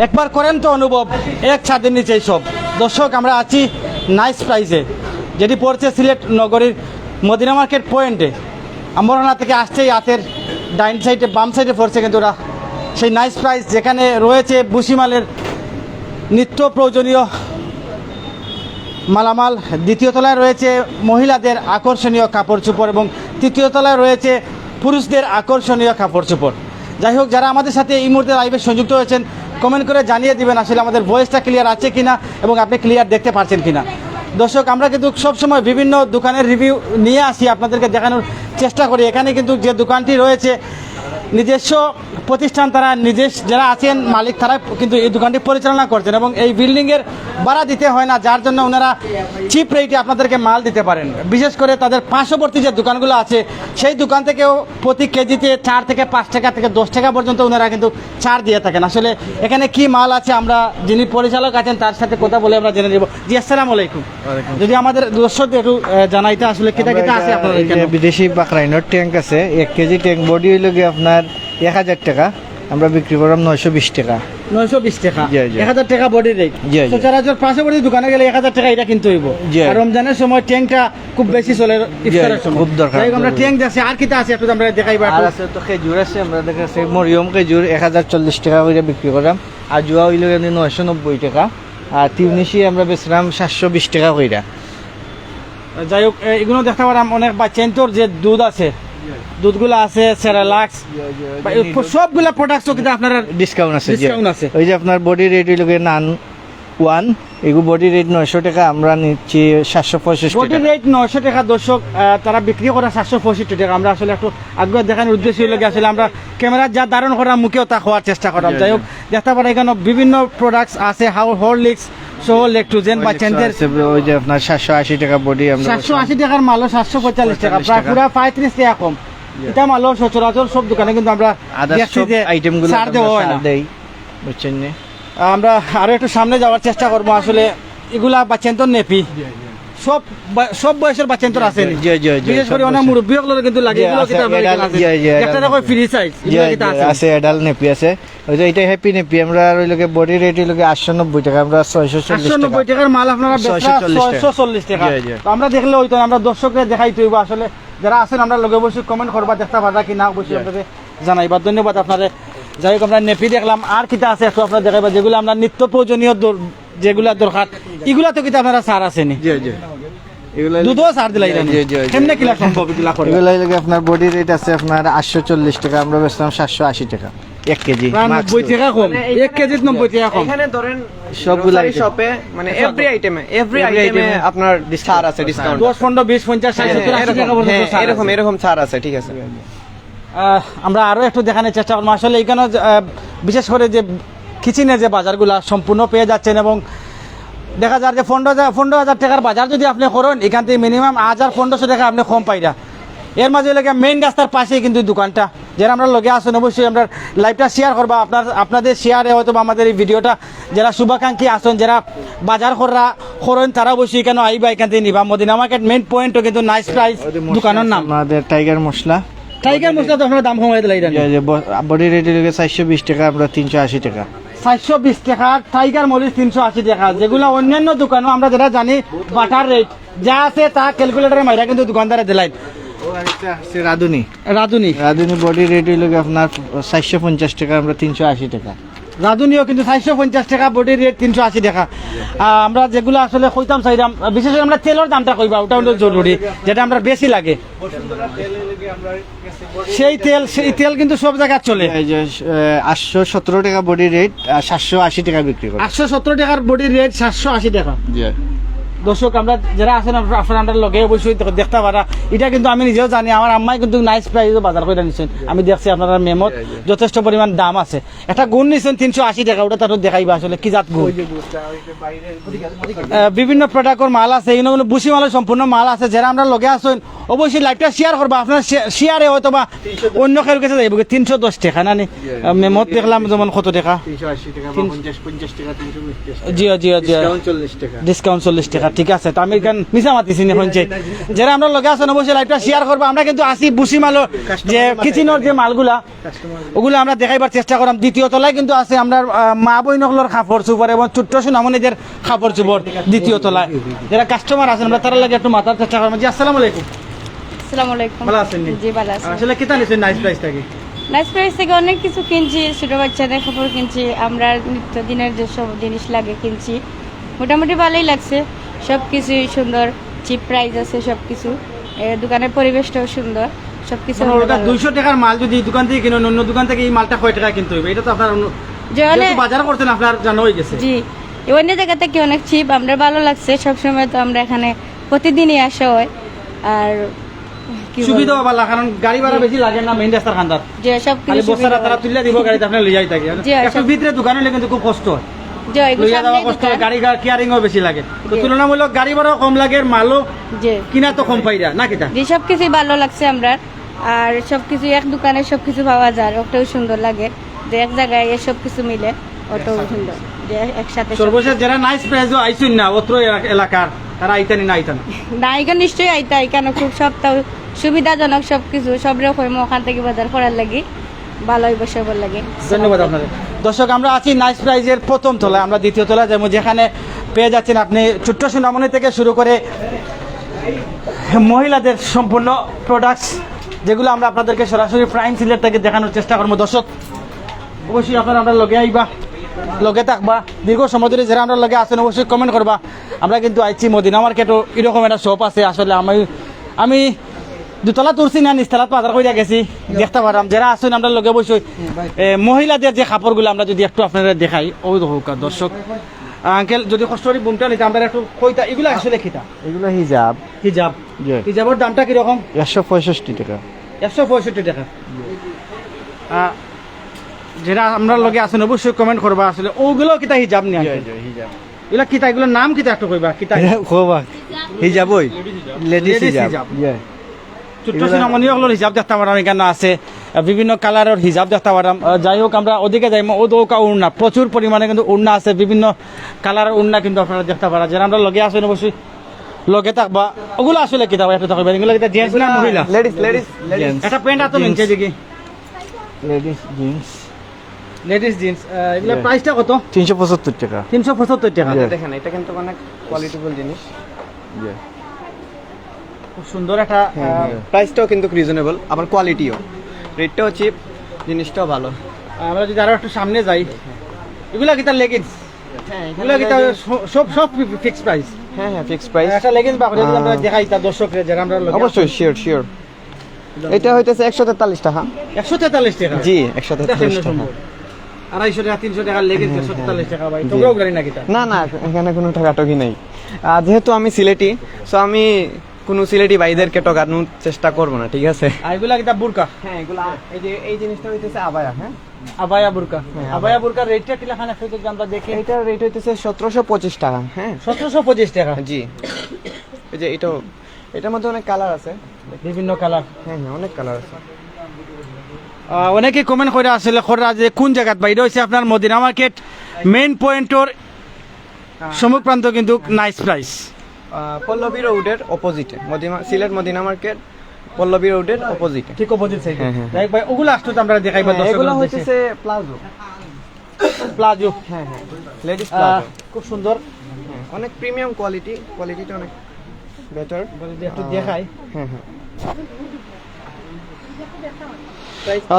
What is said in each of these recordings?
একবার করেন তো অনুভব, এক ছাদের নিচেই সব। দর্শক, আমরা আছি নাইস প্রাইসে, যেটি পড়ছে সিলেট নগরীর মদিনা মার্কেট পয়েন্টে। আম্বরনা থেকে আসছেই হাতের ডাইন সাইডে বাম সাইডে পড়ছে কিন্তু ওরা সেই নাইস প্রাইস, যেখানে রয়েছে বুসিমালের নিত্য প্রয়োজনীয় মালামাল। দ্বিতীয় তলায় রয়েছে মহিলাদের আকর্ষণীয় কাপড় চোপড় এবং তৃতীয় তলায় রয়েছে পুরুষদের আকর্ষণীয় কাপড় চোপড়। যাই হোক, যারা আমাদের সাথে এই মুহূর্তে লাইভে সংযুক্ত হয়েছেন, কমেন্ট করে জানিয়ে দিবেন আসলে আমাদের ভয়েসটা ক্লিয়ার আছে কিনা এবং আপনি ক্লিয়ার দেখতে পাচ্ছেন কিনা। দর্শক, আমরা কিন্তু সবসময় বিভিন্ন দোকানের রিভিউ নিয়ে আসি, আপনাদেরকে দেখানোর চেষ্টা করি। এখানে কিন্তু যে দোকানটি রয়েছে নিজস্ব প্রতিষ্ঠান, তারা যারা আছেন মালিক, তারা কিন্তু এই দোকানটি পরিচালনা করছেন এবং এই বিল্ডিংয়ের ভাড়া দিতে হয় না, যার জন্য ওনারা চিপ রেটে আপনাদেরকে মাল দিতে পারেন। বিশেষ করে তাদের পার্শ্ববর্তী যে দোকানগুলো আছে সেই দোকান থেকেও প্রতি কেজিতে 4 থেকে 5 টাকা থেকে 10 টাকা পর্যন্ত ওনারা কিন্তু ছাড় দিয়ে থাকেন। আসলে এখানে কি মাল আছে, আমরা যিনি পরিচালক আছেন তার সাথে কথা বলে আমরা জেনে নেব। জি, আসসালামু আলাইকুম। যদি আমাদের দর্শকদের একটু জানাইতে আসলে কেটা আছে আপনার এখানে? বিদেশি বাকরাইনোর ট্যাঙ্ক আছে, 1 কেজি ট্যাঙ্ক বডি হইল গিয়ে আপনার 1000 টাকা, আমরা বিক্রি করলাম 920 টাকা। 920 টাকা, জি, জি। 1000 টাকা বডি রেট। জি, জি। সচরাচর পার্শ্ববর্তী দোকানে গেলে 1000 টাকা এটা কিনতে হইব। জি। আর রমজানের সময় ট্যাঙ্কটা খুব বেশি চলে, ইফতারের সময় খুব দরকার। তাই আমরা ট্যাঙ্ক আছে, আর কিটা আছে একটু আমরা দেখাইবা। আর আছে তো খেজুর আছে, আমরা দেখাচ্ছি মরিয়ম খেজুর 1040 টাকা করে বিক্রি করলাম। আর জুয়া হইল গিয়ে 990 টাকা। আর তিউনিশি আমরা বেচলাম 720 টাকা কইরা। যাই হোক, এগুলো দেখতে পারাম অনেক বাচ্চান্তর যে দুধ আছে, দুধগুলো আছে সেরালাক্স, সবগুলা প্রোডাক্ট কিন্তু আপনারা ডিসকাউন্ট আছে, জি। ডিসকাউন্ট আছে। ওই যে আপনার বডি রেট হইল গিয়ে নান 1, এগুলো বডি রেট 900 টাকা, আমরা নিচ্ছি 765 বডি টাকা। রেট 900 টাকা। দর্শক, তারা বিক্রি করে 765 টাকা। আমরা আসলে একটু আগ্রহ দেখানোর উদ্দেশ্য হলো আসলে আমরা ক্যামেরা যা ধারণ করার মুখেও তা হওয়ার চেষ্টা করলাম। যাই হোক, দেখতে পারেন এখানে বিভিন্ন প্রোডাক্টস আছে, হরলিক্স সহ লেকটুজেন বা চেঞ্জের। ওই যে আপনার 780 টাকা বডি, আমরা 780 টাকার মালও 745 টাকা, প্রায় পুরা 35 টাকা কম। এটা মালও সচরাচর সব দোকানে কিন্তু আমরা দেখছি যে আইটেমগুলো ছাড় দেওয়া হয় না। দেই, বুঝছেন না? আমরা আরো একটু সামনে যাওয়ার চেষ্টা করবো। আসলে এগুলা বাচ্চান্তর নেপি, সব বয়সের বাচ্চান্তর আছে, জি, জি, জি, বিশেষ করে সব অনেক বয়সের। মুরব্বী হলো কিন্তু লাগে। জি, এগুলো আছে, কিন্তু আপনার এডাল, এখানে আছে। জি, জি, একটা এডাল। দেখো ফ্রি সাইজ, এগুলো কিন্তু আছে। আছে এডাল নেপি আছে। ওই যে এটা হ্যাপি নেপি, আমরা ওই লোকে বডি রেট হইল 890 টাকা, আমরা 640 টাকা। 890 টাকার মাল আপনারা বেচা 640 টাকা। জি, জি। তো আমরা দেখলে হইতো আমরা দর্শকদের দেখাই তৈব। আসলে যারা আছেন আমরা লগে অবশ্যই কমেন্ট করবা, দেখতে পারবা কি না অবশ্যই আপনাদের জানাইবা। ধন্যবাদ আপনাদের। যাই হোক, আমরা নেপি দেখলাম, আর কিটা আছে একটু আপনারা দেখাইবা, যেগুলো আমরা নিত্য প্রয়োজনীয় যেগুলা দরকার, এগুলা তো কিন্তু আপনারা সার আসেনি, জি, জি। এগুলা দুধও সার দিলাই জি, জি, জি। কেমনে কিলা সম্ভব এগুলা করে? এগুলা লাগে আপনার বডি রেট আছে আপনার 840 টাকা, আমরা বেচলাম 780 টাকা 1 কেজি। প্রায় 90 টাকা কম, 1 কেজিত 90 টাকা কম। এখানে ধরেন সবগুলা সবগুলা শপে মানে এভরি আইটেমে আপনার ছাড় আছে, ডিসকাউন্ট 10, 15, 20, 50, 60, 70, 80 টাকা পর্যন্ত ছাড় আছে। এরকম ছাড় আছে, ঠিক আছে। আমরা আরো একটু দেখানোর চেষ্টা করবো। আসলে এখানে বিশেষ করে যে কিচেনের যে বাজারগুলা সম্পূর্ণ পেয়ে যাচ্ছেন এবং দেখা যায় যে 15,000 টাকার বাজার যদি আপনি করেন, এখান থেকে মিনিমাম 1000-1500 টাকা আপনি কম পাইরা। এর মাঝে লাগে মেইন রাস্তার পাশেই কিন্তু দোকানটা, যারা আমরা লগে আসেন অবশ্যই আমরা লাইভটা শেয়ার করবা। আপনাদের শেয়ারে হয়তো আমাদের এই ভিডিওটা যারা শুভাকাঙ্ক্ষী আসেন, যারা বাজার করেন, তারা অবশ্যই এখানে আইবা, এখান থেকে নিবা। মদিনা মার্কেট মেইন পয়েন্টও কিন্তু নাইস প্রাইস দোকানের নাম। আমাদের টাইগার মশলা, টাইগার মশলা তো আপনার দাম কমাই দিলাই বডি রেট হইল 420 টাকা, আমরা 380 টাকা। 420 টাকা টাইগার মরিচ 380 টাকা, যেগুলো অন্যান্য দোকানও আমরা যেটা জানি বাটার রেট যা আছে তা ক্যালকুলেটারে মাইরা কিন্তু দোকানদারে দিলাই। রাধুনি বডি রেট হইল আপনার 450 টাকা, আমরা 380 টাকা। রাধুনিও কিন্তু 450 টাকা, বডি রেট 380 টাকা। আমরা যেগুলো আসলে কইতাম চাইলাম, বিশেষ করে আমরা তেলের দামটা কইবা, ওটা হলো জরুরি, যেটা আমরা বেশি লাগে। সেই তেল কিন্তু সব জায়গায় চলে। এই যে 817 টাকা বডি রেট, আর 780 টাকা বিক্রি করে। 817 টাকার বডি রেট, 780 টাকা। জি। দর্শক, আমরা যারা আছেন আপনার লগে অবশ্যই দেখতে পারা। এটা কিন্তু আমি নিজেও জানি, আমার আম্মাই কিন্তু নাইস প্রাইসে বাজার করে নিচ্ছেন। আমি দেখছি আপনার মেমত যথেষ্ট পরিমাণ দাম আছে। একটা গুণ নিচ্ছেন 380 টাকা, ওটা তার দেখাইবা আসলে কি জাত গুণ। বিভিন্ন প্রোডাক্টের মাল আছে, এগুলো বুসি মালের সম্পূর্ণ মাল আছে। যারা আমরা লগে আসেন অবশ্যই লাইভটা শেয়ার করবা। আপনার শেয়ারে হয়তো বা অন্য কারোর কাছে যাইব। 310 টাকা না নি মেমত দেখলাম, যেমন কত টাকা, 380 টাকা, 50 টাকা, 320 টাকা। জি জি জি, ডিসকাউন্ট 40 টাকা। ডিসকাউন্ট 40 টাকা। ঠিক আছে তো আমি কেন মিশা মাতিছি না হচ্ছে যারা আমরা লগে আছেন অবশ্যই লাইভটা শেয়ার করবো আমরা কিন্তু আসি বুসি মাল যে কিচেনের যে মালগুলা ওগুলো আমরা দেখাইবার চেষ্টা করলাম দ্বিতীয় তলায় কিন্তু আছে আমরা মা বইনগুলোর কাপড় চুপড় এবং ছোট্ট সোনামণিদের কাপড় চুপড় দ্বিতীয় তলায় যারা কাস্টমার আছেন আমরা তারা লাগে একটু মাথার চেষ্টা করলাম জি আসসালামু আলাইকুম আসসালামু আলাইকুম। ভালো আছেন নি? জি ভালো আছি। আসলে কিতা নিছেন নাইস প্রাইস থেকে নাইস প্রাইস থেকে অনেক কিছু কিনছি, ছোট বাচ্চাদের কাপড় কিনছি, আমরা নিত্যদিনের যে সব জিনিস লাগে কিনছি, মোটামুটি ভালোই লাগছে। সব কিছুই সুন্দর, চিপ প্রাইস আছে সব কিছু, দোকানের পরিবেশটাও সুন্দর, সব কিছু ওটা 200 টাকার মাল যদি এই দোকান থেকে কিনুন অন্য দোকান থেকে এই মালটা কয় টাকা কিনতে হবে এটা তো আপনার যেহেতু বাজার করছেন আপনার জানা হয়ে গেছে জি অন্য জায়গা থেকে অনেক চিপ, আমরা ভালো লাগছে। সবসময় তো আমরা এখানে প্রতিদিনই আসা হয়, আর কি বলবো? সুবিধা ভালো কারণ গাড়ি ভাড়া বেশি লাগে না মেইন রাস্তার খান্দার যে সব খালি কিছু বস্তারা তারা তুলে দিব গাড়িতে আপনি লই যাই থাকে জি, একটু ভিতরে দোকানে হলে কিন্তু খুব কষ্ট হয় যে এগুলো লইয়া যাওয়া সামনেই কষ্ট দোকান। গাড়ি কেয়ারিংও বেশি লাগে তো জি। তুলনামূলক গাড়ি ভাড়াও কম লাগে মালও যে কিনা তো কম পাইরা না কিটা যে সব কিছুই ভালো লাগছে আমরা, আর সব কিছু এক দোকানে সব কিছু পাওয়া যায়, ওটাও সুন্দর লাগে যে এক জায়গায় সব কিছু মিলে, ওটাও সুন্দর যে একসাথে সব- সর্বশেষ যারা নাইস প্রাইজও আইসুন না অত্র এলাকার তারা আইতানি না আইতানা নায়িকা নিশ্চয়ই আইতা, এখানে খুব সপ্তাহ সুবিধাজনক সব কিছু, সব রকম ওখান থেকে বাজার করার লাগি ভালোই বসে লাগে। ধন্যবাদ আপনাদের দর্শক আমরা আছি নাইস প্রাইজের প্রথম তলায় আমরা দ্বিতীয় তলায় যেমন যেখানে পেয়ে যাচ্ছেন আপনি ছোট্ট সোনামণি থেকে শুরু করে মহিলাদের সম্পূর্ণ প্রোডাক্টস যেগুলো আমরা আপনাদেরকে সরাসরি প্রাইম সিলেট থেকে দেখানোর চেষ্টা করবো দর্শক অবশ্যই আপনারা আমরা লগে আইবা লগে থাকবা দীর্ঘ সময় ধরে যারা আমরা লগে আছেন অবশ্যই কমেন্ট করবা আমরা কিন্তু আইছি মদিনা মার্কেটও এরকম একটা শপ আছে আসলে আমি দুতলা তুলছি না নিচতলাত বাজার করে গেছি দেখতে পারাম যারা আসুন আমরা লগে বসে মহিলাদের যে কাপড়গুলো আমরা যদি একটু আপনারা দেখাই ওই হোক দর্শক আঙ্কেল যদি কষ্ট করে বুমটা নিতে আমরা একটু কইতা এগুলো আসলে খিতা এগুলো হিজাব হিজাব জি। হিজাবের দামটা কিরকম 165 টাকা 165 টাকা যেটা আমরা লগে আছেন অবশ্যই কমেন্ট করবা আসলে ওগুলো কিতা হিজাব নিয়ে হিজাব এগুলা কিতা এগুলোর নাম কিতা একটু কইবা কিতা খোবা হিজাব ওই লেডিস Ladies হিজাব হিজাব। ইয়ে ছোট্ট সোনামণি ওগুলোর হিজাব দেখতে পারাম এখানে আছে বিভিন্ন কালারের হিজাব দেখতে পারাম যাই হোক আমরা ওদিকে যাই ও দৌকা উড়না প্রচুর পরিমাণে কিন্তু উড়না আছে বিভিন্ন কালারের উড়না কিন্তু আপনারা দেখতে পারা যারা আমরা লগে আসেন অবশ্যই লগে থাকবা ওগুলো আসলে কিতা একটু থাকবে এগুলো কিতা জেন্টস না মহিলা লেডিস একটা প্যান্ট আছে নিচে দিকে লেডিস জিন্স লেডিস জিন্স এগুলো প্রাইসটা কত 375 টাকা 375 টাকা Yeah. দেখেন এটা কিন্তু অনেক কোয়ালিটিফুল জিনিস, ইয়ে খুব সুন্দর একটা প্রাইসটাও কিন্তু রিজনেবল, আবার কোয়ালিটিও, রেটটাও চিপ, জিনিসটাও ভালো। আমরা যদি আরো একটু সামনে যাই এগুলা কিতা লেগিংস হ্যাঁ এগুলা কিতা সব সব ফিক্স প্রাইস হ্যাঁ ফিক্স প্রাইস, একটা লেগিংস বা যদি আমরা দেখাই তা দর্শকরা যারা আমরা লগে অবশ্যই শিওর। এটা হইতেছে 143 টাকা। 143 টাকা জি দেখেন 143 না টাকা। সম্ভব 250 টাকা 300 টাকা লেগিংস 143 টাকা ভাই তোমরাও গাড়ি না কিতা না এখানে কোনো টাকাটকি নেই। যেহেতু আমি সিলেটি, সো আমি কোনো সিলেটি ভাইদেরকে ঠকানোর চেষ্টা করব না, ঠিক আছে? আর এগুলা কিতা বুরকা হ্যাঁ এগুলা এই জিনিসটা হইতেছে আবায়া। হ্যাঁ আবায়া বুরকা হ্যাঁ, আবায়া বুরকার রেটটা কিলাখানে একটু যদি আমরা দেখি এটার রেট হইতেছে 1725 টাকা। হ্যাঁ 1725 টাকা জি, এই যে এটার মধ্যে অনেক কালার আছে। বিভিন্ন কালার হ্যাঁ অনেক কালার আছে। অনেকে কমেন্ট করে আসলে খরা যে কোন জায়গাত বাইরে হয়েছে আপনার মদিনা মার্কেট মেইন পয়েন্টর সম্মুখ প্রান্ত কিন্তু নাইস প্রাইস পল্লবী রোডের অপোজিটে, সিলেট মদিনা মার্কেট পল্লবী রোডের অপোজিটে। ঠিক অপোজিট সাইড হ্যাঁ, হ্যাঁ। ভাই ওগুলো আসতো তো আমরা দেখাইবা এগুলো দর্শকদের হইতেছে প্লাজো। প্লাজো হ্যাঁ লেডিস প্লাজো, খুব সুন্দর অনেক প্রিমিয়াম কোয়ালিটিটা অনেক বেটার। যদি একটু দেখাই হ্যাঁ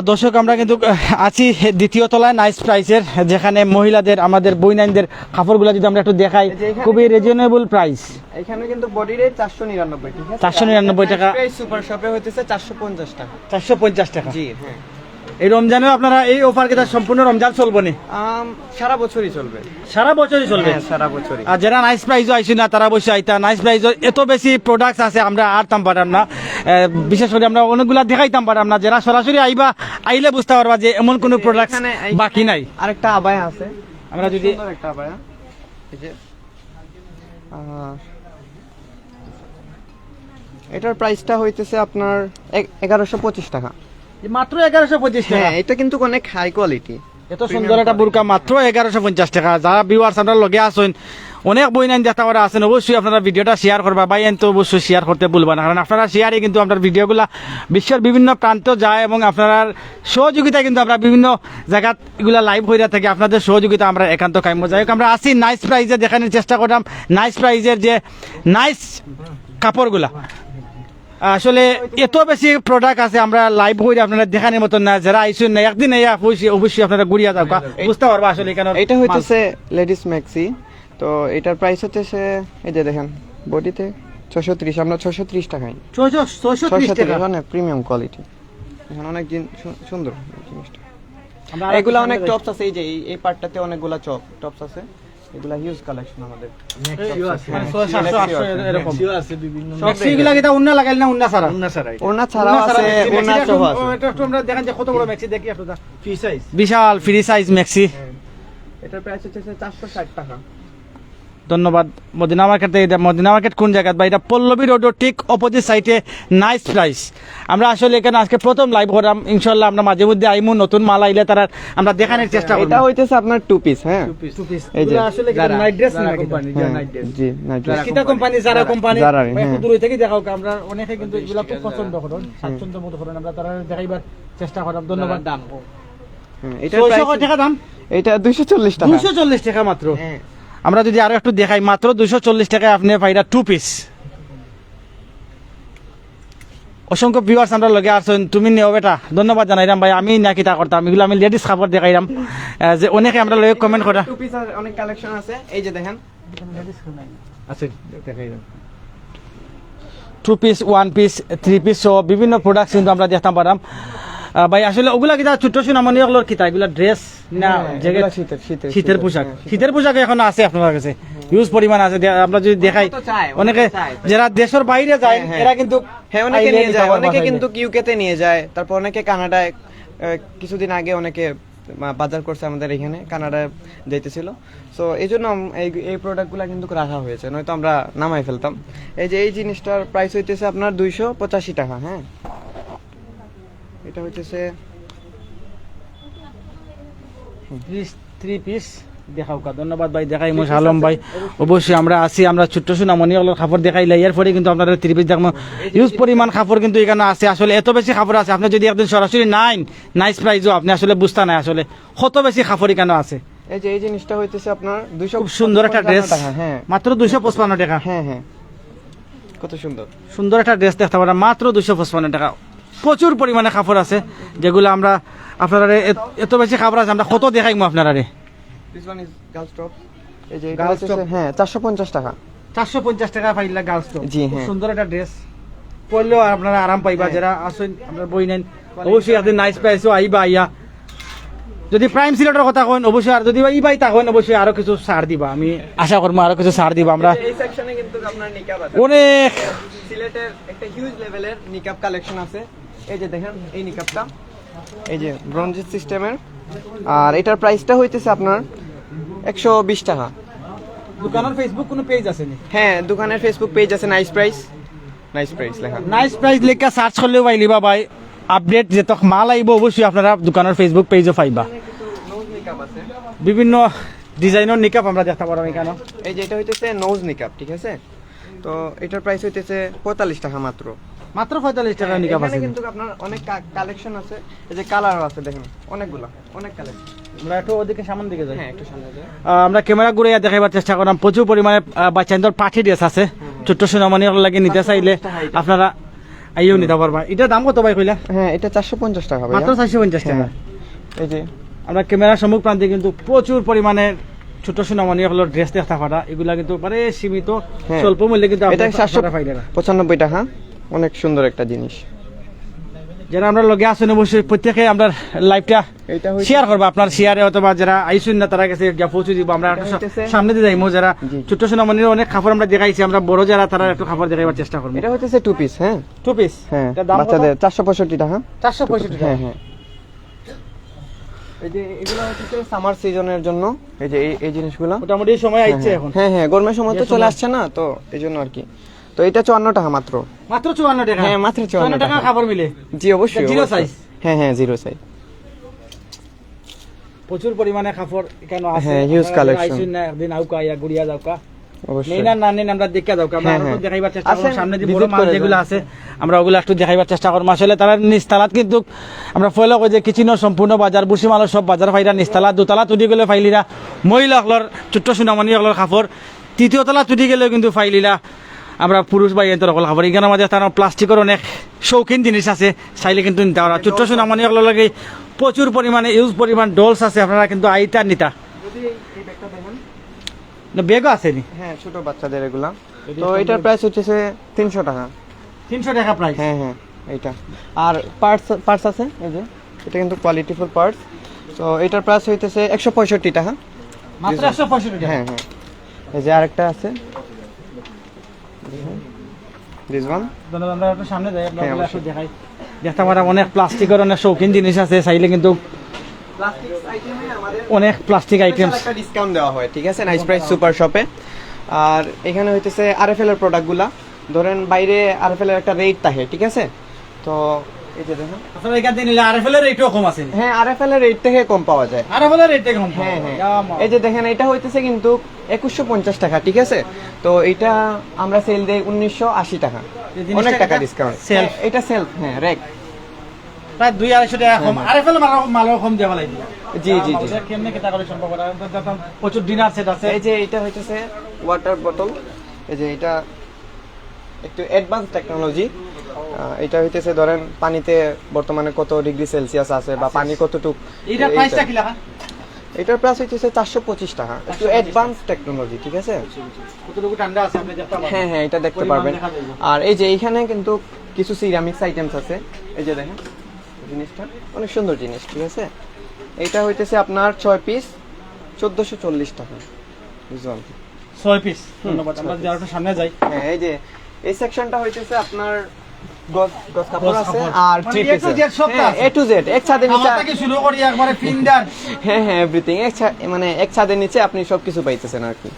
দর্শক আমরা কিন্তু আছি দ্বিতীয় তলায় নাইস প্রাইসের যেখানে মহিলাদের আমাদের বইনাইনদের কাপড়গুলো যদি আমরা একটু দেখাই এই যে এখানে- খুবই রিজনেবল প্রাইস এখানে কিন্তু বডি রেট 499, ঠিক আছে? 499 টাকা। সুপার শপে হইতেছে 450 টাকা। 450 টাকা জি হ্যাঁ, এই রমজানেও আপনারা এই অফার কেটা সম্পূর্ণ রমজান চলবো নি সারা বছরই চলবে। সারা বছরই চলবে হ্যাঁ সারা বছরই। আর যারা নাইস প্রাইজও আইসি না তারা অবশ্যই আইতা নাইস প্রাইজও এত বেশি প্রোডাক্টস আছে আমরা আর তাম পারাম না বিশেষ করে আমরা অনেকগুলা দেখাইতাম পারাম না যারা সরাসরি আইবা আইলে বুঝতে পারবা যে এমন কোনো প্রোডাক্ট এখানে বাকি নাই আরেকটা আবায়া আছে, আমরা যদি সুন্দর একটা আবায়া, এই যে এটার প্রাইসটা হইতেছে আপনার 1125 টাকা। মাত্র 1150 টাকা হ্যাঁ এটা কিন্তু অনেক হাই কোয়ালিটি। এত সুন্দর একটা বুরকা মাত্র 1150 টাকা যারা ভিউয়ার্স আমরা লগে আসেন অনেক বই নাইন দেখতে পারা আছেন, অবশ্যই আপনারা ভিডিওটা শেয়ার করবা, ভাই আইন তো অবশ্যই শেয়ার করতে ভুলবা না, কারণ আপনারা শেয়ারে কিন্তু আপনার ভিডিওগুলা বিশ্বের বিভিন্ন প্রান্ত যায় এবং আপনার সহযোগিতায় কিন্তু আমরা বিভিন্ন জায়গাত এগুলা লাইভ হইয়া থাকে, আপনাদের সহযোগিতা আমরা একান্ত কাম্য। যাই হোক আমরা আসি নাইস প্রাইজে দেখানোর চেষ্টা করলাম, নাইস প্রাইজের যে নাইস কাপড়গুলা। আসলে এত বেশি প্রোডাক্ট আছে আমরা লাইভ হইলে আপনারা দেখানোর মতন না, যারা আইসুন না একদিন অবশ্যই আপনারা ঘুরিয়া যাবা, বুঝতে পারবা আসলে এখানে এটা হইতেছে লেডিস ম্যাক্সি, তো এটার প্রাইস হচ্ছে এই যে দেখেন বডিতে 630, আমরা 630 টাকায় 630 টাকা। অনেক প্রিমিয়াম কোয়ালিটি, এখন অনেক সুন্দর জিনিসটা। আমরা এগুলা অনেক টপস আছে, এই যে এই পার্টটাতে অনেকগুলা টপস আছে, এগুলা হিউজ কালেকশন আমাদের। মানে 700 800 এরকম ম্যাক্সি এগুলা কি তা উন্না লাগাইল না উন্না ছাড়া? ওনা ছাড়াও আছে, ওনা সহ আছে। এটা একটু আমরা দেখেন যে কত বড় ম্যাক্সি দেখি আপনারা, ফ্রি সাইজ, বিশাল ফ্রি সাইজ ম্যাক্সি। এটার প্রাইস হচ্ছে 460 টাকা। ধন্যবাদ। মদিনা মার্কেট, এটা মদিনা মার্কেট কোন জায়গা বা এটা পল্লবী রোডের ঠিক অপোজিট সাইডে নাইস প্রাইস। আমরা আসলে এখানে আজকে প্রথম লাইভ করলাম, ইনশাআল্লাহ আমরা মাঝে মধ্যে আইমু, নতুন মাল আইলে তারা আমরা দেখানোর চেষ্টা করব। এটা হইতেছে আপনার টু পিস, হ্যাঁ এই যে আসলে নাইট ড্রেস না কোম্পানি, জি নাইট ড্রেস কিটা কোম্পানি, যারা কোম্পানি যারা, একটু দূরে থেকে দেখাও, আমরা অনেকে কিন্তু এগুলা খুব পছন্দ করেন, স্বাচ্ছন্দ্য মতো করেন, আমরা তারা দেখাইবার চেষ্টা করলাম। ধন্যবাদ। দাম এটার প্রাইস 600 টাকা দাম, এটা 240 টাকা, 240 টাকা মাত্র। হ্যাঁ আমরা যদি আরো একটু দেখাই, মাত্র 240 টাকায় আপনি পাইরা টু পিস। অসংখ্য ভিউয়ার্স আমরা লগে আসছেন, তুমি নেও বেটা, ধন্যবাদ জানাইলাম ভাই। আমি না কিতা করতাম এগুলো, আমি লেডিস খাবার দেখাইলাম, যে অনেকে আমরা লগে কমেন্ট করা টু পিস অনেক কালেকশন আছে, এই যে দেখেন আছে, দেখাইলাম two piece, one piece, three piece সহ বিভিন্ন প্রোডাক্ট কিন্তু আমরা দেখতাম পারাম। ভাই আসলে ওগুলা কিতা ছোট সোনামণি ওগুলোর কিতা, এগুলা ড্রেস না জ্যাকেট, শীতের পোশাক, শীতের পোশাক এখন আছে আপনার কাছে হিউজ পরিমাণ আছে। আমরা যদি দেখাই অনেকে যারা দেশের বাইরে যায় এরা কিন্তু হ্যাঁ অনেকে নিয়ে যায়, অনেকে কিন্তু ইউকে তে নিয়ে যায়, তারপর অনেকে কানাডায়, কিছুদিন আগে অনেকে বাজার করছে আমাদের এখানে, কানাডায় যাইতেছিল। সো এই জন্য এই প্রোডাক্টগুলো কিন্তু রাখা হয়েছে, নয়তো আমরা নামাই ফেলতাম। এই যে এই জিনিসটার প্রাইস হইতেছে আপনার 285 টাকা। হ্যাঁ এটা হইতেছে থ্রি পিস দেখাও কা। ধন্যবাদ ভাই, দেখাই মোশ আলম ভাই। অবশ্যই আমরা আসি, আমরা ছোট্ট সোনামণি ওগুলোর কাপড় দেখাইলে এরপরে কিন্তু আপনারা থ্রি পিস দেখবো, ইউজ পরিমাণ কাপড় কিন্তু এখানে আছে। আসলে এত বেশি কাপড় আছে, আপনি যদি একদিন সরাসরি নাইস প্রাইজও আপনি আসলে বুঝতে নাই আসলে কত বেশি কাপড় এখানে আছে। এই যে এই জিনিসটা হইতেছে আপনার 200, খুব সুন্দর একটা ড্রেস, হ্যাঁ মাত্র 255 টাকা। হ্যাঁ হ্যাঁ কত সুন্দর সুন্দর একটা ড্রেস দেখতে পারেন, মাত্র 255 টাকা। প্রচুর পরিমাণে কাপড় আছে যেগুলো আমরা আপনারা এত বেশি কাপড় আছে, আমরা কত দেখাইমু আপনারা। This one is girls top, এই যে গার্লস টপ, হ্যাঁ 450 টাকা। 450 টাকা পাইলা গার্লস টপ, জি হ্যাঁ সুন্দর একটা ড্রেস, পরলেও আপনারা আরাম পাইবা। যারা আসেন আপনারা বই নেন, অবশ্যই একদিন নাইস প্রাইসও আইবা। আইয়া যদি প্রাইম সিলেটের কথা কইন অবশ্যই, আর যদি ই বাই থাকেন অবশ্যই আরো কিছু ছাড় দিবা, আমি আশা করবো আরো কিছু ছাড় দিবা। আমরা এই সেকশনে কিন্তু আপনার নিকাব আছে, অনেক সিলেটের একটা হিউজ লেভেলের নিকাব কালেকশন আছে। এই যে দেখেন এই নিকাবটা, এই যে ব্রোঞ্জ সিস্টেমের, আর এটার প্রাইসটা হইতেছে আপনার 120 টাকা। দোকানের ফেসবুক কোনো পেজ আছে নি? হ্যাঁ দোকানের ফেসবুক পেজ আছে, নাইস প্রাইস লেখা। নাইস প্রাইস লেখা সার্চ করলেও পাইলিবা ভাই। আপডেট যে তখন মাল আইব অবশ্যই আপনারা দোকানের ফেসবুক পেজও পাইবা। বিভিন্ন ডিজাইনের নিকাপ আমরা দেখতে পারবো এখানে। এই যে এটা হইতেছে নোজ নিকাপ, ঠিক আছে, তো এটার প্রাইস হইতেছে 45 টাকা মাত্র। মাত্র 45 টাকা নিকাপ আছে, কিন্তু আপনার অনেক কালেকশন আছে, এই যে কালার আছে দেখেন অনেকগুলা, অনেক কালেকশন। আমরা একটু ওদিকে সামনের দিকে যাই, হ্যাঁ একটু সামনে যাই। আমরা ক্যামেরা ঘুরে দেখাবার চেষ্টা করলাম। প্রচুর পরিমাণে বাচ্চাদের পাঠি ড্রেস আছে, ছোট্ট সোনামণি লাগে নিতে চাইলে আপনারা আইও নিতে পারবা। এটার দাম কত ভাই কইলা? হ্যাঁ এটা 450 টাকা ভাই, মাত্র 450 টাকা। এই যে আমরা ক্যামেরার সম্মুখ প্রান্তে কিন্তু প্রচুর পরিমাণে ছোট সোনামণি হলো ড্রেস দেখতে পারা, এগুলা কিন্তু মানে সীমিত স্বল্প মূল্যে কিন্তু এটা 795 টাকা। অনেক সুন্দর একটা জিনিস। যারা আমরা লগে আসেন অবশ্যই প্রত্যেকে আমরা লাইভটা শেয়ার করবো, আপনার শেয়ারে অথবা যারা আইসুন না তারা কাছে পৌঁছে দিব। আমরা সামনে দিয়ে যাইমো, যারা ছোট সোনামণির অনেক কাপড় আমরা দেখাইছি, আমরা বড় যারা তারা একটু কাপড় দেখাবার চেষ্টা করবো। এটা হচ্ছে টু পিস, হ্যাঁ টু পিস, হ্যাঁ বাচ্চাদের 465 টাকা। 465 টাকা, হ্যাঁ হ্যাঁ। এই যে এগুলো হচ্ছে সামার সিজনের জন্য, এই যে এই জিনিসগুলো মোটামুটি সময় আইছে এখন। হ্যাঁ হ্যাঁ গরমের সময় তো চলে আসছে না, তো এই জন্য আর কি। তো এটা 54 টাকা মাত্র। মাত্র 54 টাকা? হ্যাঁ মাত্র 54 টাকা কাপড় মিলে। জি অবশ্যই, জিরো সাইজ। হ্যাঁ হ্যাঁ জিরো সাইজ। প্রচুর পরিমাণে কাপড় এখানে আছে, হ্যাঁ হিউজ কালেকশন। আইসুন না একদিন আউকা ইয়া গুড়িয়া যাওকা অবশ্যই। নেই না নেন আমরা দেখে দাও আমরা হ্যাঁ, আরো হ্যাঁ। দেখাইবার চেষ্টা করব আসেন, সামনে যে visit বড় মাল করে যেগুলো যান। আছে আমরা ওগুলো একটু দেখাইবার চেষ্টা করব আসলে তারা নিস্তালাত কিন্তু আমরা ফলো কই যে কিচিনো সম্পূর্ণ বাজার বুসি মালের সব বাজার ফাইরা নিস্তালা দোতলা তুলি গেলে ফাইলিরা মহিলাসকলৰ ছোট্ট সোনামণিসকলৰ কাপড় তৃতীয় তলা তুলি গেলেও কিন্তু ফাইলিরা আমরা পুরুষ বা এন্তর সকল কাপড় এখানে মাঝে তার প্লাস্টিকের অনেক শৌখিন জিনিস আছে চাইলে কিন্তু নিতে পারা ছোট্ট সোনামণিসকলৰ লাগে প্রচুর পরিমাণে ইউজ পরিমাণ ডলস আছে আপনারা কিন্তু আইতা নিতা যদি এই ব্যাগটা দেখেন, বেগও আছে নি হ্যাঁ ছোট বাচ্চাদের এগুলা, তো এটার প্রাইস হচ্ছে 300 টাকা। 300 টাকা প্রাইস হ্যাঁ হ্যাঁ এইটা। আর পার্টস আছে এই যে, এটা কিন্তু কোয়ালিটিফুল পার্টস। তো এটার প্রাইস হইতেছে 165 টাকা। মাত্র 165 টাকা হ্যাঁ হ্যাঁ, এই যে আরেকটা আছে দিস ওয়ান। ধন্যবাদ আমরা একটু সামনে যাই আমরা হ্যাঁ, ওগুলো অবশ্যই। একটু দেখাই দেখতে পারা অনেক প্লাস্টিকের অনেক শৌখিন জিনিস আছে চাইলে কিন্তু প্লাস্টিক আইটেমে আমাদের অনেক প্লাস্টিক আইটেমস একটা ডিসকাউন্ট দেওয়া হয়, ঠিক আছে, নাইস প্রাইস সুপার শপে। আর এখানে হইতেছে আরএফএল এর প্রোডাক্টগুলা, ধরেন বাইরে আরএফএল এর একটা রেট থাকে, ঠিক আছে, তো এই যে দেখেন, আপনারা এখান থেকে নিলে আরএফএল এর রেটও কম আছে হ্যাঁ আরএফএল এর রেট থেকে কম পাওয়া যায়। আরএফএল এর রেটে কম হ্যাঁ হ্যাঁ, এই যে দেখেন এটা হইতেছে কিন্তু 2150 টাকা, ঠিক আছে, তো এটা আমরা সেল দেই 1980 টাকা, এই জিনিসটা অনেক টাকা এটা ডিসকাউন্ট। self? এটা সেলফ, হ্যাঁ র্যাক। প্রায় 200-250 টাকা কম আরএফএল মালও কম দেওয়া লাগে জি জি জি। কেমনে কেটা করে সম্ভব এটা প্রচুর ডিনার সেট আছে এই যে এটা হইতেছে ওয়াটার বোতল, এই যে এটা একটু অ্যাডভান্স টেকনোলজি। এটা হইতেছে ধরেন পানিতে বর্তমানে কত ডিগ্রি সেলসিয়াস আছে বা পানি কতটুক, এইটার প্রাইসটা কি লাগা এটার প্রাইস হইতেছে 425 টাকা, একটু অ্যাডভান্স টেকনোলজি, ঠিক আছে। কতটুকু ঠান্ডা আছে আপনি দেখতে পাবেন হ্যাঁ হ্যাঁ, এটা দেখতে পরিমাণ পারবেন। দেখা যাবে। আর এই যে এইখানে কিন্তু কিছু সিরামিক্স আইটেমস আছে, এই যে দেখেন জিনিসটা অনেক সুন্দর জিনিস, ঠিক আছে। এটা হইতেছে আপনার 6 পিস 1440 টাকা, বুঝলেন। 6 পিস ধন্যবাদ আমরা যারা একটু সামনে যাই হ্যাঁ, এই যে এই সেকশনটা হইতেছে আপনার গস কাপড় গস আছে কাপড়। আর মানে 3 A to Z সবটা আছে। A to Z এক ছাদের নিচে। আমার থেকে শুরু করি একবারে ফিন্ডার হ্যাঁ হ্যাঁ, এভরিথিং মানে এক ছাদের নিচে আপনি সবকিছু পাইতেছেন আর কি।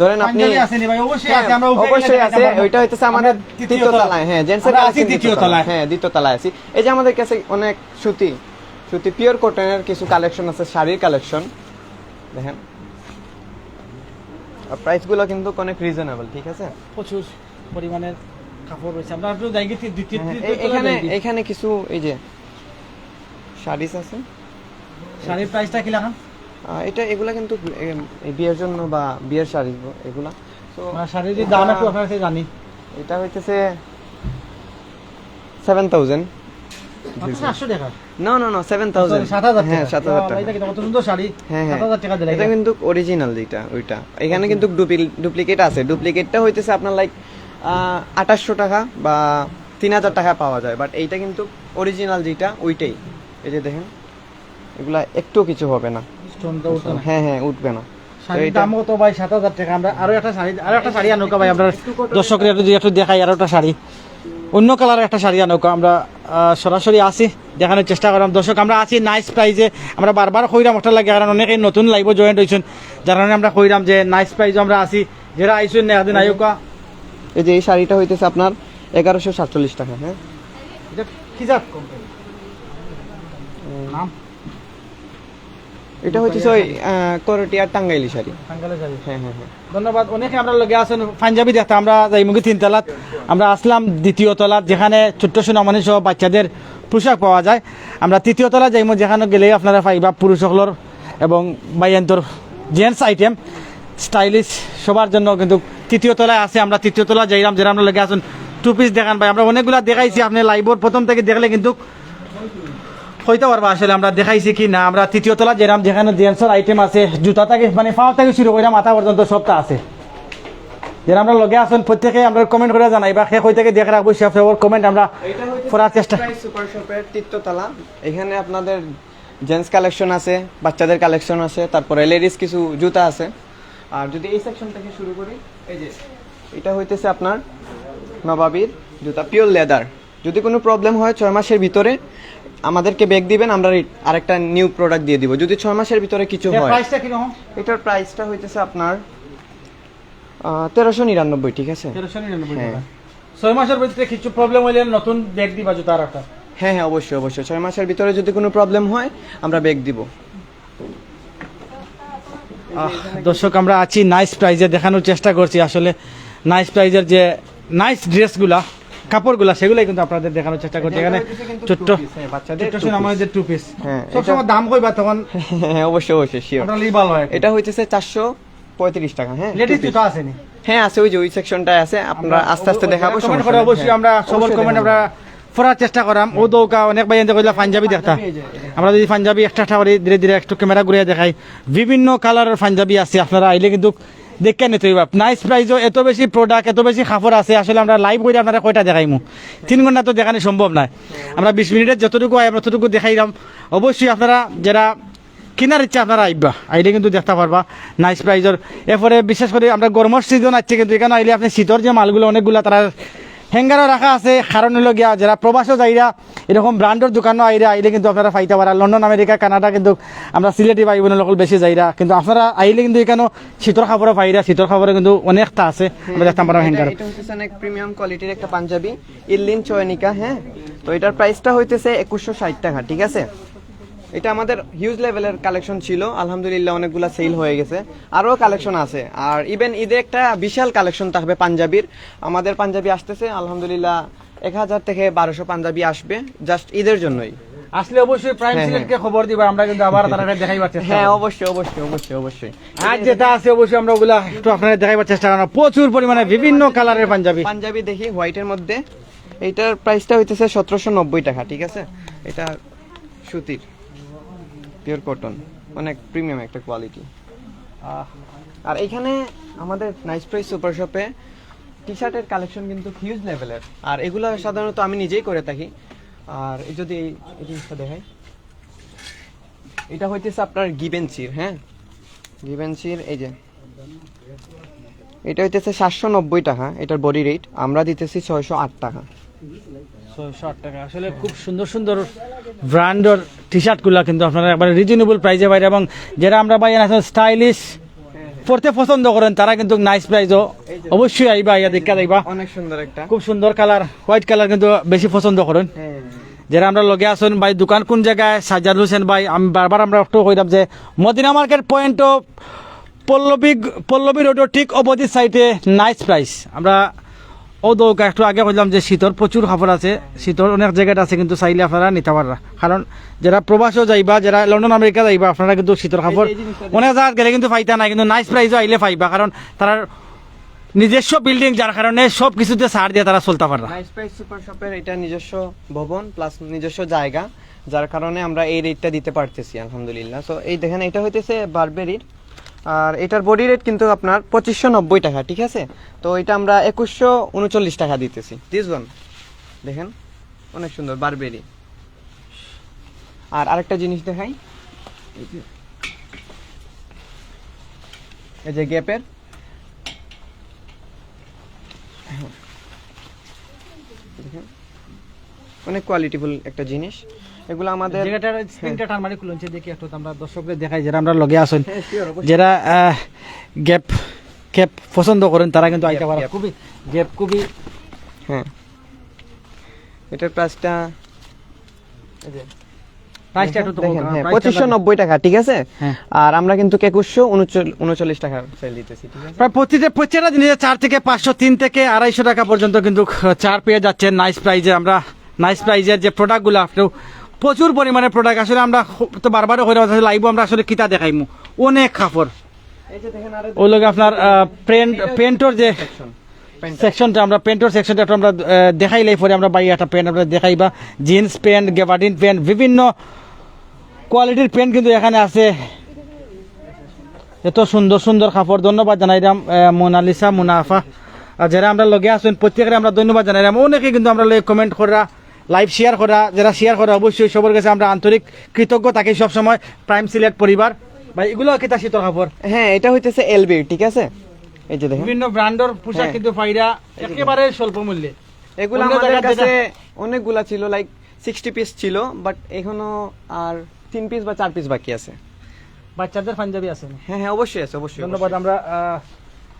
ধরেন আপনি পাঞ্জাবি আছে নি ভাই অবশ্যই হ্যাঁ, আছে আমরা উপরে অবশ্যই গেলে আছে, দেখাবো। ওইটা হইতেছে আমাদের আমরা তৃতীয় তলায়। হ্যাঁ, জেন্টসের আমরা আছি কালেকশন দ্বিতীয় তলায়। হ্যাঁ, দ্বিতীয় তলায় আছি। এই যে আমাদের কাছে অনেক সুতি পিওর কটনের কিছু কালেকশন আছে, শাড়ির কালেকশন দেখেন। আর প্রাইসগুলো কিন্তু অনেক রিজনেবল, ঠিক আছে। প্রচুর পরিমাণের কাপড় রয়েছে আমরা একটু যাই গেছি দ্বিতীয় হ্যাঁ, তৃতীয় তলায় এখানে যাই। এখানে কিছু এই যে শাড়িস আছে। শাড়ির প্রাইসটা কি লাগা এটা এগুলা কিন্তু এই বিয়ের জন্য বা বিয়ের শাড়ি এগুলা। তো মানে শাড়ির যে দাম একটু আপনার কাছে জানি এটা হইতেছে 7000। মাত্র 700 টাকা না না না, 7000। 7000 হ্যাঁ, 7000 টাকা। এটা কি কত সুন্দর শাড়ি হ্যাঁ হ্যাঁ, 7000 টাকা দিলে এটা কিন্তু অরিজিনাল যেটা ওইটা। এখানে কিন্তু ডুপ্লিকেট আছে। ডুপ্লিকেটটা হইতেছে আপনার লাইক 2800 টাকা বা 3000 টাকা পাওয়া যায়, বাট এইটা কিন্তু অরিজিনাল যেটা ওইটাই। এই যে দেখেন এগুলা একটু কিছু হবে না। স্টোনটা উঠতো না হ্যাঁ হ্যাঁ, উঠবে না। শাড়ির দাম কত ভাই 7000 টাকা আমরা আরো একটা শাড়ি আনুকা ভাই আমরা দর্শকরা একটু দেখাই আরো একটা শাড়ি অন্য কালারের একটা শাড়ি আনুকা আমরা সরাসরি আসি দেখানোর চেষ্টা করলাম দর্শক আমরা আছি নাইস প্রাইজে আমরা বারবার কইরাম একটা লাগে কারণ অনেকেই নতুন লাইভে জয়েন্ট হয়েছেন যার কারণে আমরা কইরাম যে নাইস প্রাইজে আমরা আছি যারা আইসুন না একদিন আয়ুকা এই যে এই শাড়িটা হইতেছে আপনার 1147 টাকা। হ্যাঁ, এটা কি জাত কোম্পানি নাম এটা হইতেছে ওই করটিয়ার টাঙ্গাইলি শাড়ি। টাঙ্গাইলের শাড়ি হ্যাঁ হ্যাঁ হ্যাঁ, ধন্যবাদ অনেকে আমরা লগে আছেন পাঞ্জাবি দেখতে আমরা যাইমুখী 3 তলাত আমরা আসলাম দ্বিতীয় তলাত যেখানে ছোট্ট সোনামণি সহ বাচ্চাদের পোশাক পাওয়া যায় আমরা তৃতীয় তলা যাইমু যেখানে গেলে আপনারা পাইবা পুরুষ সকলের এবং বাইয়ান্তর জেন্টস আইটেম স্টাইলিশ সবার জন্য কিন্তু তৃতীয় তলায় আছে আমরা তৃতীয় তলা যাইলাম যেটা আমরা লগে আসুন 2 পিস দেখান ভাই আমরা অনেকগুলা দেখাইছি আপনি লাইভর প্রথম থেকে দেখলে কিন্তু হইতে পারবা আসলে আমরা দেখাইছি কি না আমরা তৃতীয় তলা যেরাম যেখানে জেন্টসের আইটেম আছে জুতা থেকে মানে পাও থেকে শুরু করে মাথা পর্যন্ত সবটা আছে যেটা আমরা লগে আসুন প্রত্যেকে আমরা কমেন্ট করে জানাই বা সে কই থেকে দেখে রাখবো সব কমেন্ট আমরা এটা হইতেছে করার চেষ্টা প্রাইস সুপার শপের তৃতীয় তলা। এখানে আপনাদের জেন্টস কালেকশন আছে, বাচ্চাদের কালেকশন আছে, তারপরে লেডিস কিছু জুতা আছে। আর যদি এই সেকশন থেকে শুরু করি, এই যে এটা হইতেছে আপনার নবাবির জুতা, পিওর লেদার। যদি কোনো প্রবলেম হয় 6 মাসের ভিতরে আমাদেরকে ব্যাগ দিবেন, আমরা আরেকটা নিউ প্রোডাক্ট দিয়ে দিব। যদি 6 মাসের ভিতরে কিছু হয়, প্রাইসটা কি রকম এটার প্রাইসটা হইতেছে আপনার 1399, ঠিক আছে। 1399 হ্যাঁ। টাকা 6 মাসের ভিতরে কিছু প্রবলেম হইলে নতুন ব্যাগ দিবা জুতার একটা হ্যাঁ হ্যাঁ, অবশ্যই অবশ্যই 6 মাসের ভিতরে যদি কোনো প্রবলেম হয় আমরা ব্যাগ দিব। দর্শক আমরা আছি নাইস প্রাইজে, দেখানোর চেষ্টা করছি আসলে নাইস প্রাইজের যে নাইস ড্রেসগুলা কাপড়গুলা সেগুলাই কিন্তু আপনাদের দেখানোর চেষ্টা করছি। এখানে ছোট্ট বাচ্চাদের ছোট্ট আমাদের টু পিস হ্যাঁ, সবসময় দাম কইবা তখন হ্যাঁ অবশ্যই অবশ্যই শিওর। আমরা লিই ভালো হয়। এটা হইতেছে 435 টাকা। হ্যাঁ লেডিস জুতা আছে নি? হ্যাঁ আছে, ওই যে ওই সেকশনটায় আছে, আমরা আস্তে আস্তে দেখাবো। কমেন্ট সমস্যা করে নেই। অবশ্যই হ্যাঁ, আমরা সবার অবশ্যই কমেন্ট দেখাবো। আমরা পড়ার চেষ্টা করাম। ও দৌকা অনেক ভাই এনতে কইলা পাঞ্জাবি দেখতা, আমরা যদি পাঞ্জাবি একটা করে ধীরে ধীরে একটু ক্যামেরা ঘুরিয়ে দেখাই, বিভিন্ন কালারের পাঞ্জাবি আছে, আপনারা আইলে কিন্তু দেখে নিতে হইবা। নাইস প্রাইজও এত বেশি প্রোডাক্ট, এত বেশি কাপড় আছে, আসলে আমরা লাইভ করে আপনারা কয়টা দেখাইমু, 3 ঘন্টা তো দেখানো সম্ভব নয়। আমরা 20 মিনিটের যতটুকু হয় আমরা ততটুকু দেখাইলাম। অবশ্যই আপনারা যারা কেনার ইচ্ছা আপনারা আইবা, আইলে কিন্তু দেখতে পারবা নাইস প্রাইজের। এরপরে বিশেষ করে আমরা গরমের সিজন আছে, কিন্তু এখানে আইলে আপনি শীতর যে মালগুলো অনেকগুলো তারা হ্যাঙ্গারও রাখা আছে। কারণ হলো গিয়া যারা প্রবাসও যাইরা এরকম ব্র্যান্ডের দোকানও আইলে কিন্তু আপনারা পাইতে পারা। লন্ডন, আমেরিকা, কানাডা কিন্তু আমরা সিলেটি ভাই বোনের লোক বেশি যাইরা, কিন্তু আপনারা আইলে কিন্তু এখানেও শীতর খাবারও পাইরা। শীতর খাবারে কিন্তু অনেকটা আছে, আমরা দেখতাম পারা হ্যাঙ্গার। এটা হইতেছে অনেক প্রিমিয়াম কোয়ালিটির একটা পাঞ্জাবি, ইল্লিন চয়নিকা। হ্যাঁ, তো এটার প্রাইসটা হইতেছে 2160 টাকা। ঠিক আছে, এটা আমাদের হিউজ লেভেলের কালেকশন ছিল, আলহামদুলিল্লাহ অনেকগুলা সেল হয়ে গেছে, আরও কালেকশন আছে। আর ইভেন ঈদে একটা বিশাল কালেকশন থাকবে পাঞ্জাবির। আমাদের পাঞ্জাবি আসতেছে আলহামদুলিল্লাহ 1000 থেকে 1200 পাঞ্জাবি আসবে জাস্ট ঈদের জন্যই। আসলে অবশ্যই প্রাইম হ্যাঁ, সিলেটকে খবর দিবা, আমরা কিন্তু আবার তারা দেখাইবার চেষ্টা হ্যাঁ করব। অবশ্যই অবশ্যই অবশ্যই অবশ্যই। আর যেটা আছে অবশ্যই আমরা ওগুলা একটু আপনাদের দেখাইবার চেষ্টা করব। প্রচুর পরিমাণে বিভিন্ন কালারের পাঞ্জাবি। পাঞ্জাবি দেখি হোয়াইটের মধ্যে, এইটার প্রাইসটা হইতেছে 1790 টাকা। ঠিক আছে, এটা সুতির পিওর কটন, অনেক প্রিমিয়াম একটা কোয়ালিটি। আর এইখানে আমাদের নাইস প্রাইস সুপার শপে টি শার্টের কালেকশন কিন্তু হিউজ লেভেলের, আর এগুলো সাধারণত আমি নিজেই করে থাকি। আর এই যদি এই জিনিসটা দেখাই, এটা হইতেছে আপনার গিভেন্সির। হ্যাঁ, গিভেন্সির এই যে এটা হইতেছে 790 টাকা, এটার বডি রেট আমরা দিতেছি 608 টাকা। 608 টাকা। আসলে খুব সুন্দর সুন্দর ব্র্যান্ডের টি শার্টগুলো কিন্তু আপনারা একবারে রিজনেবল প্রাইসে পাইরা, এবং যারা আমরা ভাই স্টাইলিশ পড়তে পছন্দ করেন তারা কিন্তু নাইস প্রাইসও অবশ্যই আইবা, আইয়া দেখা দেখবা। অনেক সুন্দর একটা, খুব সুন্দর কালার, হোয়াইট কালার কিন্তু বেশি পছন্দ করেন। হ্যাঁ যারা আমরা লগে আসুন ভাই, দোকান কোন জায়গায়? সাজ্জাদ হোসেন ভাই। আমি বারবার আমরা একটু কইলাম যে মদিনা মার্কেট পয়েন্ট পল্লবী রোডের ঠিক অপোজিট সাইডে নাইস প্রাইস। আমরা ও দৌকা একটু আগে বললাম যে শীতর প্রচুর খাবার আছে, শীতর অনেক জায়গাটা আছে, কিন্তু চাইলে আপনারা নিতে পাররা। কারণ যারা প্রবাসও যাইবা, যারা লন্ডন আমেরিকা যাইবা, আপনারা কিন্তু শীতর খাবার অনেক জায়গায় গেলে কিন্তু পাইতা নাই, কিন্তু নাইস প্রাইসও আইলে পাইবা। কারণ তারা নিজস্ব বিল্ডিং, যার কারণে সব কিছুতে ছাড় দিয়ে তারা চলতে পাররা। নাইস প্রাইস সুপার শপের এটা নিজস্ব ভবন প্লাস নিজস্ব জায়গা, যার কারণে আমরা এই রেটটা দিতে পারতেছি আলহামদুলিল্লাহ। সো এই দেখেন, এটা হইতেছে বারবেরির, আর এটার বডি রেট কিন্তু আপনার 2590 টাকা। ঠিক আছে, তো এটা আমরা 2139 টাকা দিতেছি। দিস ওয়ান দেখেন, অনেক সুন্দর বারবেরি। আর আরেকটা জিনিস দেখাই, এই যে গ্যাপের, অনেক কোয়ালিটিফুল একটা জিনিস। এগুলো আমাদের জায়গাটার স্ক্রিনটা টান মারি খুলছে, দেখি একটু আমরা দর্শকদের দেখাই যারা আমরা লগে আসুন, হ্যাঁ, sure, অবশ্যই। যারা গ্যাপ পছন্দ করেন তারা কিন্তু আইতে পারে। Gap. খুবই গ্যাপ খুবই হ্যাঁ, এটার প্রাইসটা প্রাইসটা একটু দেখেন, হ্যাঁ 2590 টাকা। ঠিক আছে, হ্যাঁ। আর আমরা কিন্তু 2139 টাকা সেল দিতেছি। ঠিক আছে, প্রায় প্রত্যেকটা জিনিসের 4 থেকে 500, 3 থেকে 250 টাকা পর্যন্ত কিন্তু চার পেয়ে যাচ্ছে নাইস প্রাইজে। আমরা নাইস প্রাইজের যে প্রোডাক্টগুলো আপনার প্রচুর পরিমাণে প্রোডাক্ট, আসলে আমরা তো বারবার হয়ে লাইভ আমরা আসলে কিতা দেখাইমু, অনেক কাপড়। এই যে দেখেন, আরো ওই লোক আপনার পেন্টর যে সেকশনটা, আমরা পেন্টর সেকশনটা একটু আমরা দেখাইলাই পরে আমরা বাইরে একটা প্যান্ট আমরা দেখাইবা, জিন্স প্যান্ট, গ্যাবার্ডিন প্যান্ট, বিভিন্ন কোয়ালিটির প্যান্ট কিন্তু এখানে আছে। এত সুন্দর সুন্দর কাপড়। ধন্যবাদ জানাইলাম মোনালিসা, মুনাফা, আর যারা আমরা লগে আসুন প্রত্যেকের আমরা ধন্যবাদ জানাইলাম। অনেকে কিন্তু আমরা কমেন্ট করা, লাইভ শেয়ার করা, যারা শেয়ার করা অবশ্যই সবার কাছে আমরা আন্তরিক কৃতজ্ঞ থাকি সবসময়। প্রাইম সিলেট পরিবার ভাই, এগুলো কিতা শীতল কাপড়, হ্যাঁ এটা হইতেছে এলবি। ঠিক আছে, এই যে দেখেন, বিভিন্ন ব্র্যান্ডের পোশাক হ্যাঁ। কিন্তু পাইরা একেবারে স্বল্প মূল্যে। এগুলো অন্য আমাদের জায়গার কাছে যেটা- অনেকগুলা ছিল, লাইক 60 পিস ছিল, বাট এখনো আর 3 পিস বা 4 পিস বাকি আছে। বাচ্চাদের পাঞ্জাবি আছে। হ্যাঁ হ্যাঁ অবশ্যই আছে, অবশ্যই। ধন্যবাদ। আমরা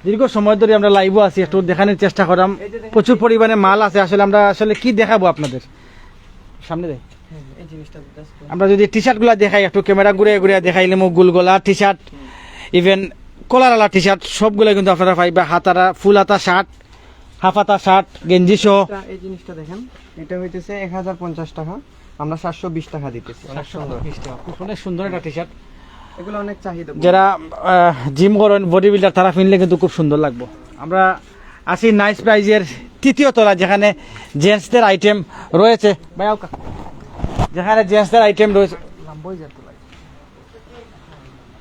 দীর্ঘ সময় ধরে আমরা লাইভও আছি, একটু দেখানোর চেষ্টা করলাম। প্রচুর পরিমাণে মাল আছে, আসলে আমরা আসলে কি দেখাবো আপনাদের সামনে দেখ। এই জিনিসটা just আমরা যদি টি শার্ট গুলা দেখাই, একটু ক্যামেরা ঘুরে ঘুরে দেখাইলে মুখ গুলগোলা টি শার্ট, ইভেন কলারালা টি শার্ট সবগুলো কিন্তু আপনারা পাইবা, হাতারা ফুল হাতা শার্ট, হাফ হাতা শার্ট, গেঞ্জি সহ। এই জিনিসটা দেখেন, এটা হইতেছে 1050 টাকা, আমরা 720 টাকা দিতেছি। অনেক সুন্দর, অনেক সুন্দর একটা টি শার্ট, এগুলো অনেক চাহিদা। যারা জিম করেন, বডি বিল্ডার, তারা কিনলে কিন্তু খুব সুন্দর লাগবে। আমরা আছি নাইস প্রাইজের তৃতীয় তলা, যেখানে জেন্টসদের আইটেম রয়েছে, যেখানে জেন্টসদের আইটেম রয়েছে।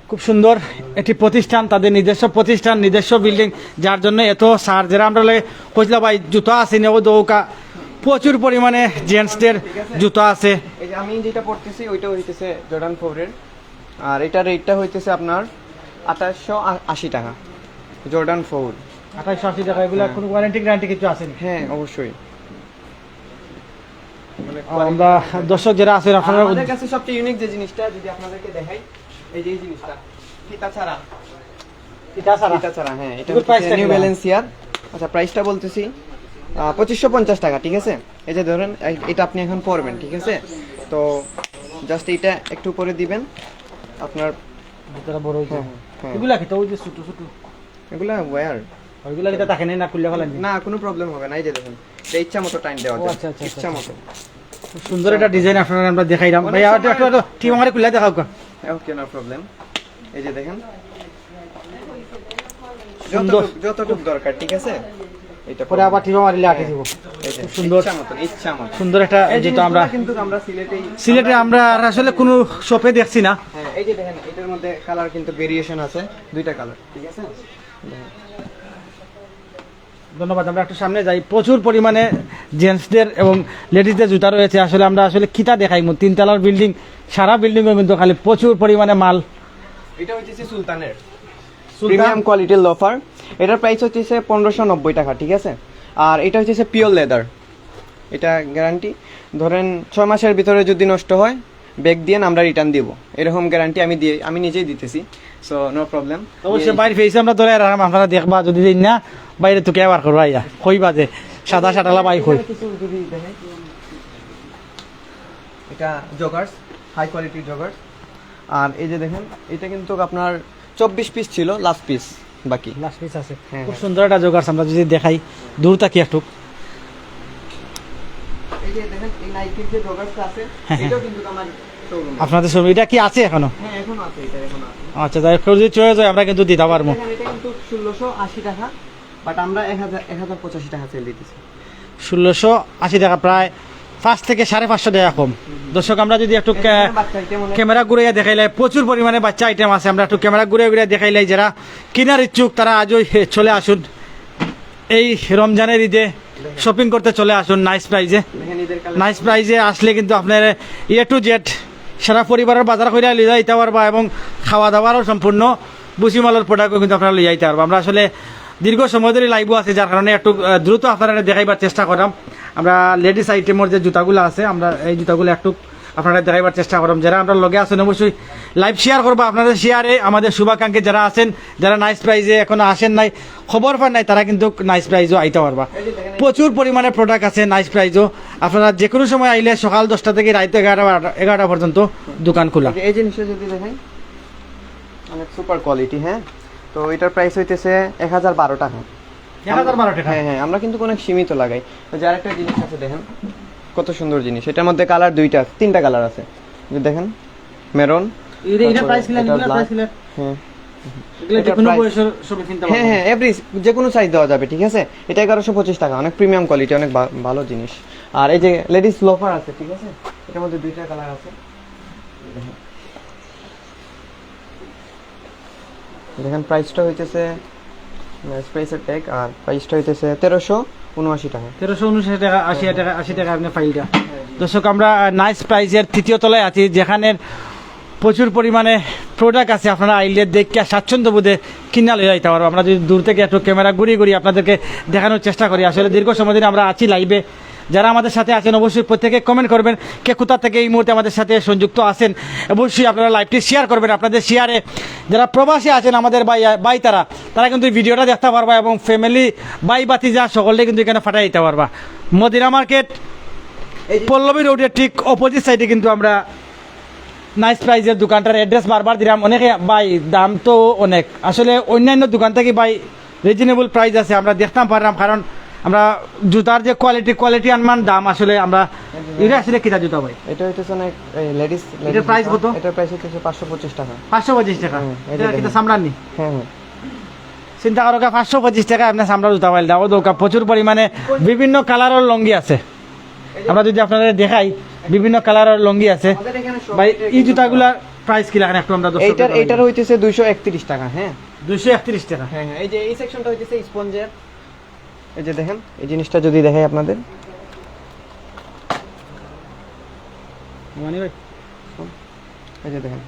খুব সুন্দর একটি প্রতিষ্ঠান, তাদের নিজস্ব প্রতিষ্ঠান, নিজস্ব বিল্ডিং, যার জন্য এত সার। যারা আমরা কইছিলাম ভাই জুতা আছে নেব দৌকা, প্রচুর পরিমাণে জেন্টসদের জুতা আছে। এই যে আমি যেটা পড়তেছি ওইটা হইতেছে জর্ডান 4 এর, আর এটার রেটটা হইতেছে আপনার 2880 টাকা। জর্ডান 4 2880 টাকা। এগুলা কোনো ওয়ারেন্টি গ্যারান্টি কিছু আছে না? হ্যাঁ অবশ্যই। আমরা দর্শক যারা আছেন আপনারা, আমাদের কাছে সবচেয়ে ইউনিক যে জিনিসটা যদি আপনাদেরকে দেখাই, এই যে এই জিনিসটা ফিতা ছাড়া, ফিতা ছাড়া, হ্যাঁ এটা হচ্ছে নিউ ব্যালেন্সিয়ার। আচ্ছা প্রাইসটা বলতেছি 2550 টাকা, ঠিক আছে? এই যে ধরেন এটা আপনি এখন পরবেন, ঠিক আছে? তো জাস্ট এটা একটু পরে দিবেন, আপনার ভিতরে বড় হইছে। হ্যাঁ। এগুলা কি তো ওই যে ছোট ছোট এগুলা ওয়্যার ওইগুলা কি থাকে না খুললে ফেলেন? না, কোনো প্রবলেম হবে না। এই যে দেখুন, এটা ইচ্ছা মতো টাইম দেওয়া ও, যায়, আচ্ছা, আচ্ছা, ইচ্ছা মতো। খুব সুন্দর একটা ডিজাইন আপনারা আমরা দেখাইলাম। অনেক ভাই আর সময়- একটু টিম আমারে খুলে দেখাও কা। ওকে, নো প্রবলেম। এই যে দেখেন, সুন্দর। যতটুকু দরকার, ঠিক আছে? এটা পরে আবার টিম মারিলে আটকে দিব। এই যে সুন্দর। ইচ্ছা মতো। সুন্দর একটা এই যেটা আমরা কিন্তু আমরা সিলেটেই, সিলেটে আমরা আর আসলে কোনো শপে দেখছি না। হ্যাঁ এই যে দেখেন, এটার মধ্যে কালার কিন্তু ভেরিয়েশন আছে, দুইটা কালার, ঠিক আছে? দেখেন। ধন্যবাদ। আমরা একটু সামনে যাই। প্রচুর পরিমাণে জেন্টসদের এবং লেডিসদের জুতা রয়েছে। আসলে আমরা আসলে কিতা দেখাইমু, তিনতলার বিল্ডিং, সারা বিল্ডিংয়ে কিন্তু খালি প্রচুর পরিমাণে মাল। এটা হচ্ছে সুলতানের প্রিমিয়াম কোয়ালিটির লোফার। এটার প্রাইস হচ্ছে 1590 টাকা, ঠিক আছে? আর এটা হচ্ছে পিওর লেদার, এটা গ্যারান্টি। ধরেন 6 মাসের ভিতরে যদি নষ্ট হয়, ব্যাগ দিয়ে আমরা রিটার্ন দিব, এরকম গ্যারান্টি আমি নিজেই দিতেছি। So no problem. অবশ্যই বাইরে ফেসে আমরা ধরে রাখলাম, আপনারা দেখবা। যদি দিন না বাইরে তো কে বার করবা, ইয়া কইবা যে সাদা সাটালা বাই কই। এটা জগার্স, হাই কোয়ালিটির জগার্স। আর এই যে দেখেন, এটা কিন্তু আপনার 24 পিস ছিল, লাস্ট পিস বাকি। লাস্ট পিস আছে। হ্যাঁ, খুব সুন্দর একটা জোগাড়। আমরা যদি দেখাই দূর তাকি একটু, এই যে দেখেন, এই নাইকির যে জগার্সটা আছে, এটাও কিন্তু আমার শোরুমে। আপনাদের ছবি এটা কি আছে এখনো? হ্যাঁ এখনো আছে, এটা এখনো আছে। আচ্ছা, তাই কেউ যদি চয়ে যায় আমরা কিন্তু দিতে পারবো। দেখেন, এটা কিন্তু 1680 টাকা, বাট আমরা 1085 টাকা সেল দিতেছি। 1680 টাকা, প্রায় 5 থেকে 550 টাকা কম। দর্শক আমরা যদি একটু বাচ্চা আইটেম অনেক। ক্যামেরা ঘুরে দেখাইলাই, প্রচুর পরিমাণে বাচ্চা আইটেম আছে। আমরা একটু ক্যামেরা ঘুরে ঘুরে দেখাইলাই। যারা কেনার ইচ্ছুক তারা আজই চলে আসুন, এই রমজানের ঈদে শপিং করতে চলে আসুন নাইস প্রাইজে। দেখেন ঈদের নাইস প্রাইজে আসলে কিন্তু আপনার টু জেড সারা পরিবারের বাজার করে লিয়ে যাইতে পারবা, এবং খাওয়া দাওয়ারও সম্পূর্ণ বুসিমালের প্রোডাক্টও কিন্তু আপনারা লিয়ে যাইতে পারবো। আমরা আসলে দীর্ঘ সময় ধরে লাইভও আছে, যার কারণে একটু দ্রুত আপনারা দেখাইবার চেষ্টা করলাম। আমরা লেডিস আইটেমের যে জুতাগুলো আছে, আমরা এই জুতাগুলো একটু আপনারা দেখাইবার চেষ্টা করলাম। যারা আমরা লগে আছেন অবশ্যই লাইভ শেয়ার করবো। আপনাদের শেয়ারে আমাদের শুভাকাঙ্ক্ষী যারা আছেন, যারা নাইস প্রাইজে এখনো আসেন নাই, খবর পান নাই, তারা কিন্তু নাইস প্রাইজও আইতে পারবা। প্রচুর পরিমাণে প্রোডাক্ট আছে নাইস প্রাইজও। আপনারা যে কোনো সময় আইলে সকাল 10টা থেকে রাত 11টা পর্যন্ত দোকান খোলা। এই জিনিসটা যদি দেখাই, অনেক সুপার কোয়ালিটি। হ্যাঁ, তো এটার প্রাইস হইতেছে 1012 টাকা। 1012 টাকা। হ্যাঁ হ্যাঁ, আমরা কিন্তু অনেক সীমিত লাগাই। তো যার একটা জিনিস আছে, দেখেন কত সুন্দর জিনিস। এটার মধ্যে কালার তিনটা কালার আছে, যে দেখেন মেরুন। এটা প্রাইস কিলা, এগুলা প্রাইস কিলা। হ্যাঁ এগুলা যে কোনো বয়সের সবাই কিনতে পারবে। হ্যাঁ হ্যাঁ, এভরি যে কোনো সাইজ দেওয়া যাবে, ঠিক আছে? এটা 1125 টাকা, অনেক প্রিমিয়াম কোয়ালিটি, অনেক ভালো জিনিস। আর এই যে লেডিস লোফার আছে, ঠিক আছে? এটার মধ্যে দুইটা কালার আছে। দেখেন প্রাইসটা হইতেছে স্পেসের ট্যাগ, আর প্রাইসটা হইতেছে 1379 টাকা। 1379 টাকা, 80 টাকা আপনি ফাইলটা। দর্শক আমরা নাইস প্রাইজের তৃতীয় তলায় আছি, যেখানে প্রচুর পরিমাণে প্রোডাক্ট আছে। আপনারা আইলে দেখে স্বাচ্ছন্দ্য বোধে কিনা লয়ে যাইতে পারবো। আমরা যদি দূর থেকে একটু ক্যামেরা ঘুরিয়ে আপনাদেরকে দেখানোর চেষ্টা করি। আসলে দীর্ঘ সময় ধরে আমরা আছি লাইভে। যারা আমাদের সাথে আছেন অবশ্যই প্রত্যেকে কমেন্ট করবেন কে কোথা থেকে এই মুহূর্তে আমাদের সাথে সংযুক্ত আছেন। অবশ্যই আপনারা লাইভটি শেয়ার করবেন। আপনাদের শেয়ারে যারা প্রবাসী আছেন আমাদের ভাই তারা কিন্তু এই ভিডিওটা দেখতে পারবা, এবং ফ্যামিলি ভাই বাতিজা সকলে কিন্তু এখানে ফাটাই দিতে পারবা। মদিনা মার্কেট পল্লবী রোডের ঠিক অপোজিট সাইডে কিন্তু আমরা নাইস প্রাইজের দোকানটার অ্যাড্রেস বারবার দিলাম, অনেকে ভাই দাম তো অনেক, আসলে অন্যান্য দোকান থেকে ভাই রিজনেবল প্রাইস আছে, আমরা দেখতাম পারলাম, কারণ আমরা জুতার যে কোয়ালিটি আনমান দাম আসলে আমরা এটা আসলে কিনা জুতা ভাই এটা হইতেছে অনেক লেডিস এটার price কত? এটার প্রাইস হচ্ছে 525 টাকা। 525 টাকা, এটা এটা কিন্তু দেখেন। সামলান নি হ্যাঁ হ্যাঁ চিন্তা করো 525 টাকা আপনার সামরা জুতা পাইল দাও দোকা, প্রচুর পরিমাণে বিভিন্ন কালারের লঙ্গি আছে, আমরা যদি আপনাদের দেখাই বিভিন্ন কালারের লঙ্গি আছে আমাদের এখানে সব ভাই। এই জুতাগুলার প্রাইস কি লাগেন একটু আমরা এইটার হইতেছে 231 টাকা। হ্যাঁ 231 টাকা। হ্যাঁ হ্যাঁ এই যে এই সেকশনটা হইতেছে স্পঞ্জের, এই যে দেখেন এই জিনিসটা যদি দেখাই আপনাদের, মানে ভাই এই যে দেখেন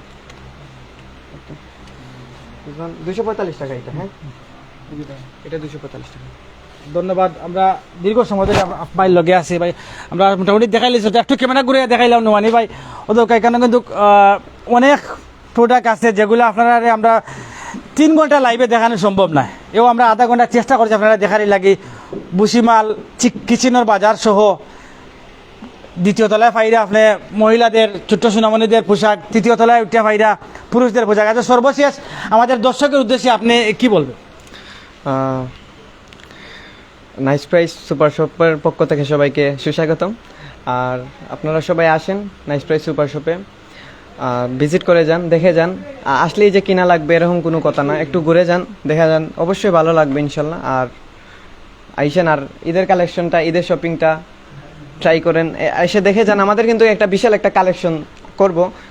245 টাকা এটা। হ্যাঁ এটা 245 টাকা। ধন্যবাদ। আমরা দীর্ঘ সময় ধরে ভাই লগে আছি ভাই, আমরা মোটামুটি দেখাইলি একটু ক্যামেরা ঘুরে দেখাইলাম নোমানি ভাই, ওদের এখানে কিন্তু অনেক প্রোডাক্ট আছে যেগুলো আপনারা আমরা 3 ঘন্টা লাইভে দেখানো সম্ভব নয়, এও আমরা আধা ঘন্টা চেষ্টা করছি আপনারা দেখারই লাগি। বুসিমাল কিচেনের বাজার সহ দ্বিতীয় তলায় ফাইরা আপনি মহিলাদের ছোট্ট সোনামণিদের পোশাক, তৃতীয় তলায় উঠে ফাইরা পুরুষদের পোশাক আছে। সর্বশেষ আমাদের দর্শকের উদ্দেশ্যে আপনি কি বলবেন? নাইস প্রাইস সুপার শপের পক্ষ থেকে সবাইকে সুস্বাগতম। আর আপনারা সবাই আসেন নাইস প্রাইস সুপার শপে, ভিজিট করে যান, দেখে যান। আসলেই যে কিনা লাগবে এরকম কোনো কথা না, একটু ঘুরে যান, দেখে যান, অবশ্যই ভালো লাগবে ইনশাল্লাহ। আর আইসেন, আর ঈদের কালেকশনটা, ঈদের শপিংটা ট্রাই করেন, এসে দেখে যান। আমাদের কিন্তু একটা বিশাল একটা কালেকশন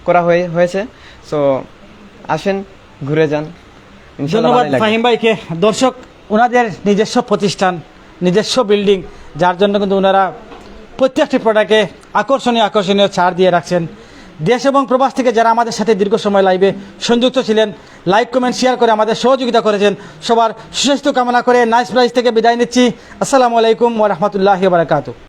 করা হয়েছে, সো আসেন, ঘুরে যান, ইনশাল্লাহ ধন্যবাদ ভালোই লাগবে। ফাহিম ভাইকে। দর্শক, ওনাদের নিজস্ব প্রতিষ্ঠান, নিজস্ব বিল্ডিং, যার জন্য কিন্তু ওনারা প্রত্যেকটি প্রোডাক্টে আকর্ষণীয় ছাড় দিয়ে রাখছেন। দেশ এবং প্রবাস থেকে যারা আমাদের সাথে দীর্ঘ সময় লাইভে সংযুক্ত ছিলেন, লাইক কমেন্ট শেয়ার করে আমাদের সহযোগিতা করেছেন, সবার সুস্বাস্থ্য কামনা করে নাইস প্রাইস থেকে বিদায় নিচ্ছি। আসসালামু আলাইকুম ওয়া রাহমাতুল্লাহি ওয়া বারাকাতুহু।